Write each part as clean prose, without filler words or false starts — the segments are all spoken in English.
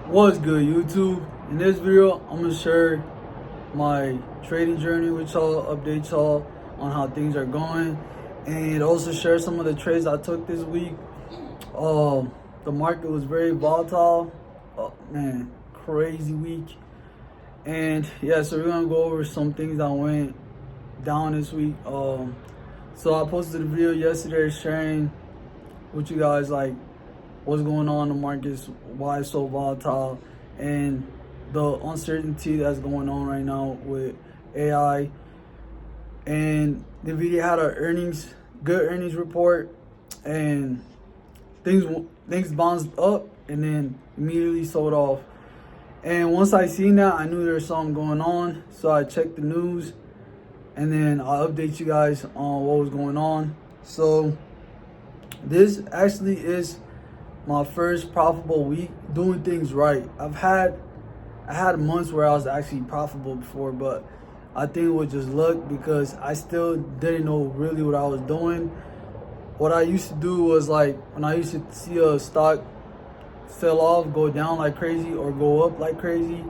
What's good, YouTube? In this video, I'm gonna share my trading journey with y'all, update y'all on how things are going, and also share some of the trades I took this week. The market was very volatile. Oh, man, crazy week. And yeah, so we're gonna go over some things that went down this week. So I posted a video yesterday sharing with you guys like what's going on in the markets, why it's so volatile, and the uncertainty that's going on right now with AI. And the video had a good earnings report, and things bounced up and then immediately sold off. And once I seen that, I knew there was something going on, so I checked the news, and then I'll update you guys on what was going on. So this actually is my first profitable week doing things right. I had months where I was actually profitable before, but I think it was just luck because I still didn't know really what I was doing. What I used to do was, like, when I used to see a stock sell off, go down like crazy or go up like crazy,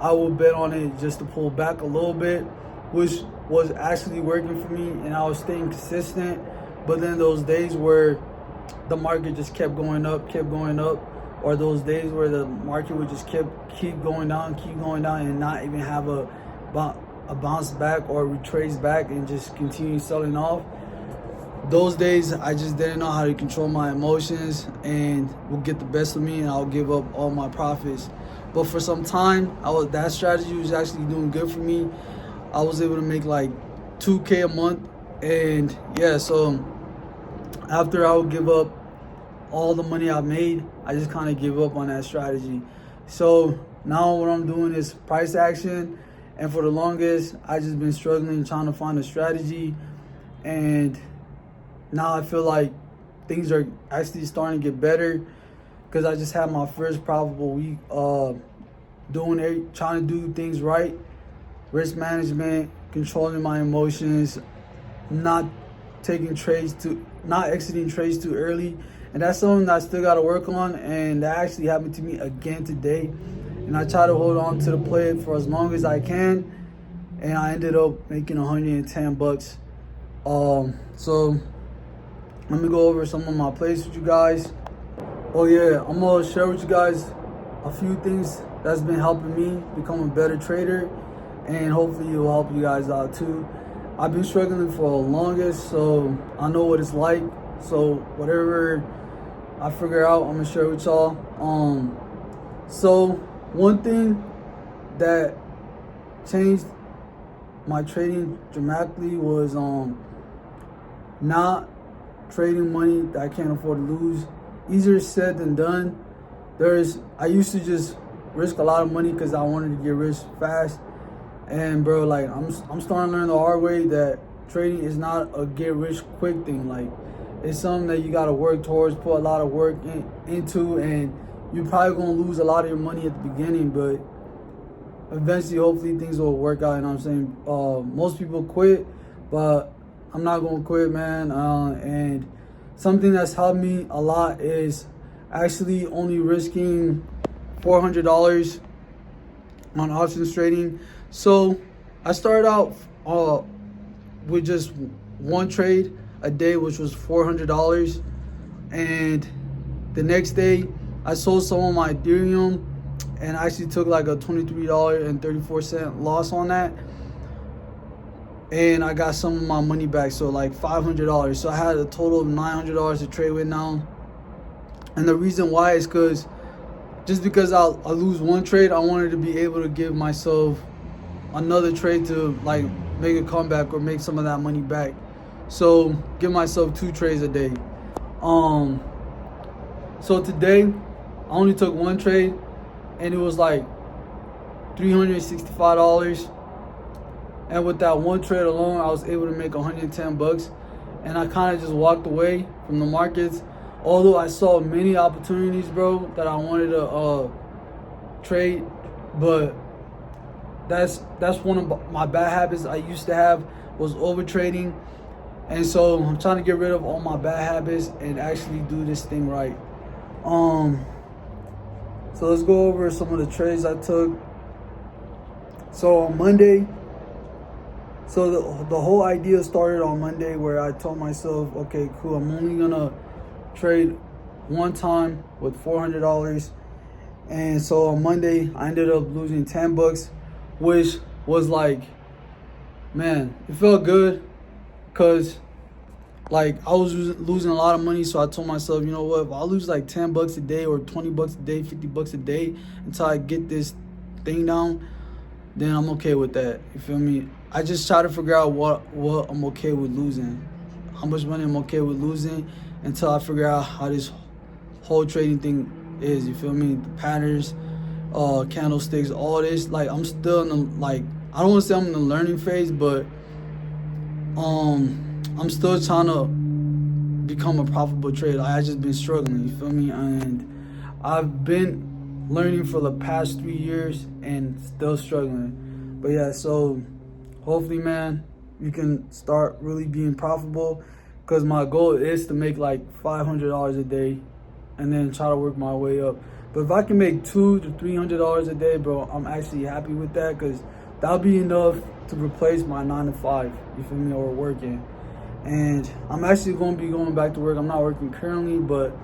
I would bet on it just to pull back a little bit, which was actually working for me, and I was staying consistent. But then those days where the market just kept going up, or those days where the market would just keep going down, and not even have a bounce back or retrace back and just continue selling off. Those days I just didn't know how to control my emotions, and would get the best of me, and I'll give up all my profits. But for some time, that strategy was actually doing good for me. I was able to make like $2K a month, and yeah, so after I would give up all the money I made, I just kind of give up on that strategy. So now what I'm doing is price action, and for the longest I just been struggling trying to find a strategy, and now I feel like things are actually starting to get better because I just had my first profitable week trying to do things right, risk management, controlling my emotions, not exiting trades too early. And that's something that I still got to work on, and that actually happened to me again today. And I try to hold on to the play for as long as I can, and I ended up making $110. So let me go over some of my plays with you guys. Oh yeah, I'm gonna share with you guys a few things that's been helping me become a better trader, and hopefully it will help you guys out too. I've been struggling for the longest, so I know what it's like. So whatever I figure out, I'm gonna share with y'all. So one thing that changed my trading dramatically was not trading money that I can't afford to lose. Easier said than done. I used to just risk a lot of money because I wanted to get rich fast. And bro, like I'm starting to learn the hard way that trading is not a get rich quick thing. Like, it's something that you gotta work towards, put a lot of work into, and you're probably gonna lose a lot of your money at the beginning, but eventually, hopefully, things will work out. You know what I'm saying? Most people quit, but I'm not gonna quit, man. And something that's helped me a lot is actually only risking $400 on options trading. So I started out with just one trade a day, which was $400, and the next day I sold some of my Ethereum and I actually took like a $23.34 loss on that, and I got some of my money back, so like $500. So I had a total of $900 to trade with now. And the reason why is because I'll lose one trade, I wanted to be able to give myself another trade to like make a comeback or make some of that money back. So give myself 2 trades a day. So today I only took one trade, and it was like $365. And with that one trade alone, I was able to make $110. And I kind of just walked away from the markets. Although I saw many opportunities, bro, that I wanted to trade, but that's one of my bad habits I used to have, was over trading. And so I'm trying to get rid of all my bad habits and actually do this thing right. So let's go over some of the trades I took. So on Monday, so the whole idea started on Monday where I told myself, okay, cool, I'm only gonna trade one time with $400. And so on Monday, I ended up losing 10 bucks, which was like, man, it felt good because like I was losing a lot of money. So I told myself, you know what, if I lose like 10 bucks a day or 20 bucks a day, 50 bucks a day until I get this thing down, then I'm okay with that. You feel me? I just try to figure out what I'm okay with losing, how much money I'm okay with losing until I figure out how this whole trading thing is. You feel me? The patterns, candlesticks, all this. Like I'm still in the, like, I don't want to say I'm in the learning phase, but I'm still trying to become a profitable trader. I just been struggling. You feel me? And I've been learning for the past 3 years and still struggling. But yeah, so hopefully, man, you can start really being profitable, because my goal is to make like $500 a day and then try to work my way up. But if I can make $200 to $300 a day, bro, I'm actually happy with that, because that'll be enough to replace my 9 to 5, you feel me, or working. And I'm actually going to be going back to work. I'm not working currently, but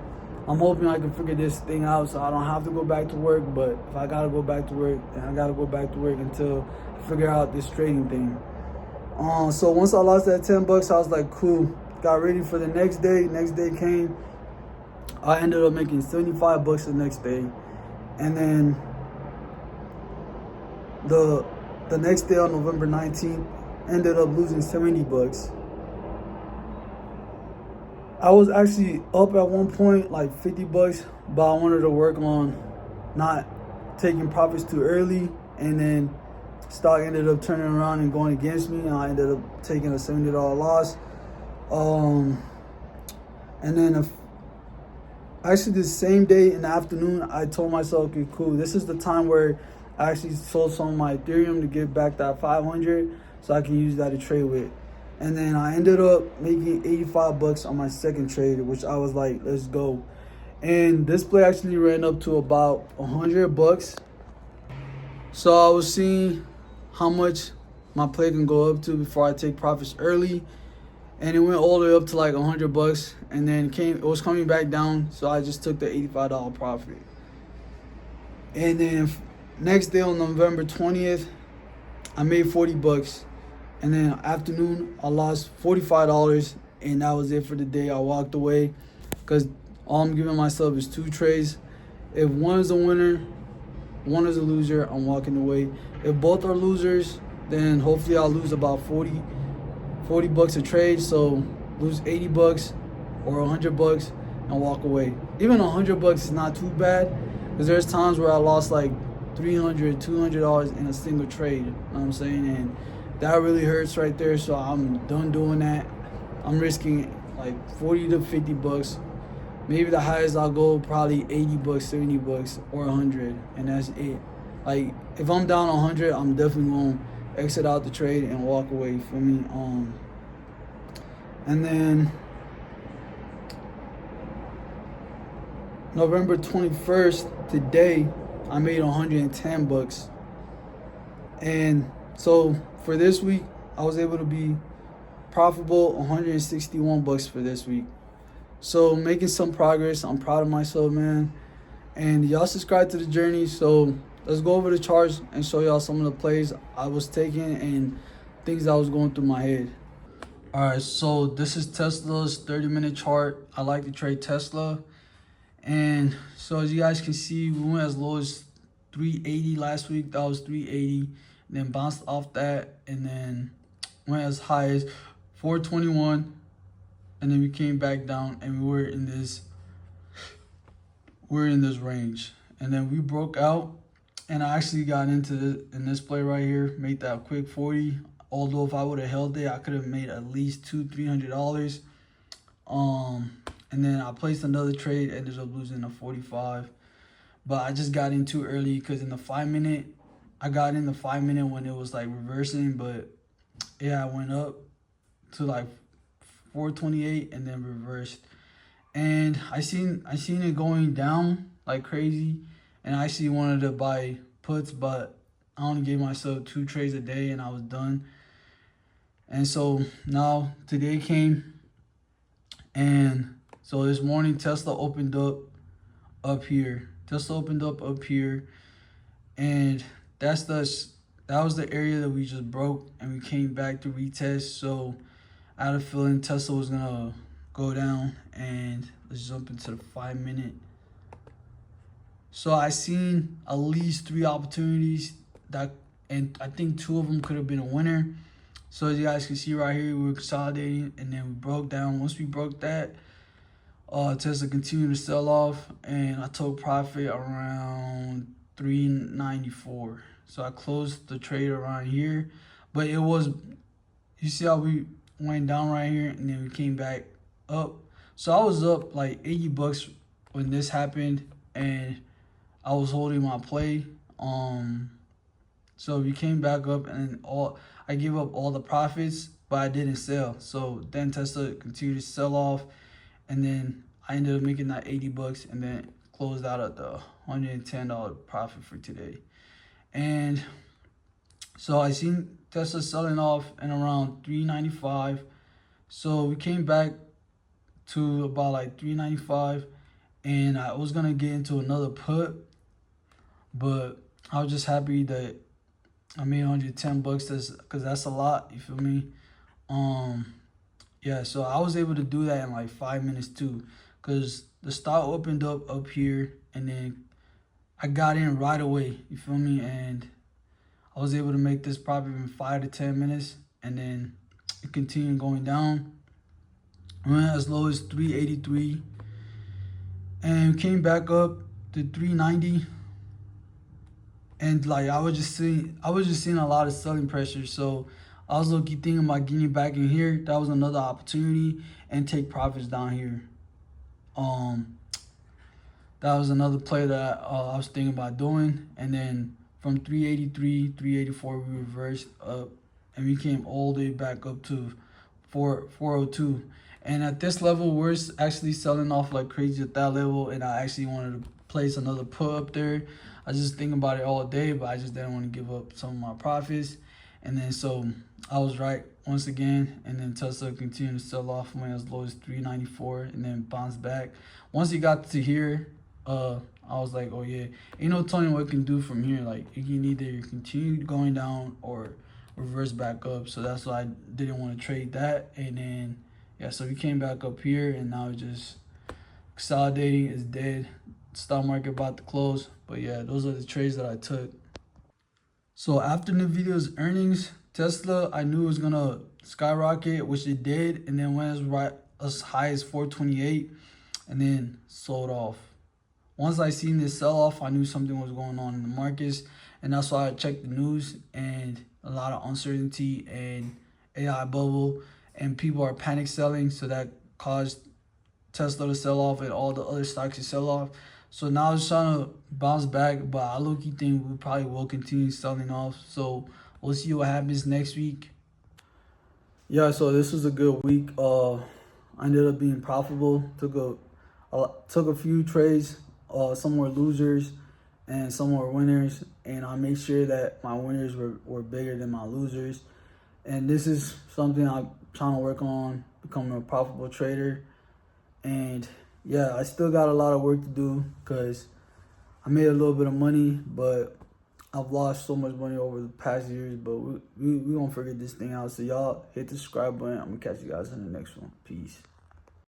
I'm hoping I can figure this thing out so I don't have to go back to work. But if I gotta go back to work, then I gotta go back to work until I figure out this trading thing. So once I lost that 10 bucks, I was like, cool. Got ready for the next day. Next day came. I ended up making 75 bucks the next day. And then the next day on November 19th, ended up losing 70 bucks. I was actually up at one point, like 50 bucks, but I wanted to work on not taking profits too early, and then stock ended up turning around and going against me, and I ended up taking a $70 loss. And then actually the same day in the afternoon, I told myself, okay, cool, this is the time where I actually sold some of my Ethereum to get back that 500 so I can use that to trade with. And then I ended up making 85 bucks on my second trade, which I was like, let's go. And this play actually ran up to about 100 bucks. So I was seeing how much my play can go up to before I take profits early. And it went all the way up to like 100 bucks. And then it was coming back down. So I just took the $85 profit. And then next day on November 20th, I made 40 bucks. And then afternoon, I lost $45, and that was it for the day. I walked away because all I'm giving myself is 2 trades. If one is a winner, one is a loser, I'm walking away. If both are losers, then hopefully I'll lose about 40 bucks a trade. So lose 80 bucks or 100 bucks and walk away. Even 100 bucks is not too bad, because there's times where I lost like $300, $200 in a single trade. You know what I'm saying? And that really hurts right there, so I'm done doing that. I'm risking like 40 to 50 bucks. Maybe the highest I'll go probably 80 bucks, 70 bucks, or 100, and that's it. Like if I'm down 100, I'm definitely going to exit out the trade and walk away from me. And then November 21st, today, I made 110 bucks. And so for this week, I was able to be profitable, 161 bucks for this week. So making some progress. I'm proud of myself, man. And y'all subscribe to the journey. So let's go over the charts and show y'all some of the plays I was taking and things that was going through my head. All right, so this is Tesla's 30-minute chart. I like to trade Tesla. And so as you guys can see, we went as low as 380 last week. That was 380. Then bounced off that and then went as high as 421. And then we came back down and we were in this range. And then we broke out, and I actually got into this play right here, made that quick 40. Although if I would have held it, I could have made at least $200-300. And then I placed another trade, ended up losing a 45. But I just got in too early, because in the 5-minute, I got in the 5-minute when it was like reversing. But yeah, I went up to like 428 and then reversed. And I seen it going down like crazy. and I actually wanted to buy puts, but I only gave myself 2 trades a day and I was done. And so now today came, and so this morning Tesla opened up here. Tesla opened up here, and that's that was the area that we just broke, and we came back to retest. So I had a feeling Tesla was gonna go down, and let's jump into the 5 minute. So I seen at least 3 opportunities that, and I think 2 of them could have been a winner. So as you guys can see right here, we were consolidating, and then we broke down. Once we broke that, Tesla continued to sell off, and I took profit around 394. So I closed the trade around here, but it was, you see how we went down right here, and then we came back up. So I was up like 80 bucks when this happened, and I was holding my play. So we came back up, and I gave up all the profits, but I didn't sell. So then Tesla continued to sell off, and then I ended up making that 80 bucks, and then closed out at the $110 profit for today. And so I seen Tesla selling off in around 395. So we came back to about like 395, and I was gonna get into another put, but I was just happy that I made 110 bucks, because that's a lot, you feel me? Yeah, so I was able to do that in like 5 minutes too, because the stock opened up here, and then I got in right away, you feel me? And I was able to make this profit in 5 to 10 minutes, and then it continued going down. I went as low as 383, and came back up to 390. And like I was just seeing a lot of selling pressure. So I was looking thinking about getting back in here. That was another opportunity, and take profits down here. That was another play that I was thinking about doing. And then from 383, 384, we reversed up, and we came all the way back up to 402. And at this level, we're actually selling off like crazy at that level, and I actually wanted to place another put up there. I was just thinking about it all day, but I just didn't want to give up some of my profits. And then so I was right once again, and then Tesla continued to sell off, went as low as 394, and then bounced back. Once he got to here, I was like, oh yeah, ain't no telling what it can do from here. Like, it can either continue going down or reverse back up. So that's why I didn't want to trade that. And then yeah, so we came back up here, and now it's just consolidating. Is dead. Stock market about to close. But yeah, those are the trades that I took. So after NVIDIA's earnings, Tesla, I knew it was gonna skyrocket, which it did, and then went as high as 428, and then sold off. Once I seen this sell off, I knew something was going on in the markets, and that's why I checked the news, and a lot of uncertainty and AI bubble, and people are panic selling, so that caused Tesla to sell off and all the other stocks to sell off. So now it's trying to bounce back, but I low-key think we probably will continue selling off. So we'll see what happens next week. Yeah, so this was a good week. I ended up being profitable. Took a few trades. Some were losers and some were winners. And I made sure that my winners were bigger than my losers. And this is something I'm trying to work on, becoming a profitable trader. And yeah, I still got a lot of work to do, because I made a little bit of money, but I've lost so much money over the past years. But we gonna figure this thing out. So y'all hit the subscribe button. I'm gonna catch you guys in the next one. Peace.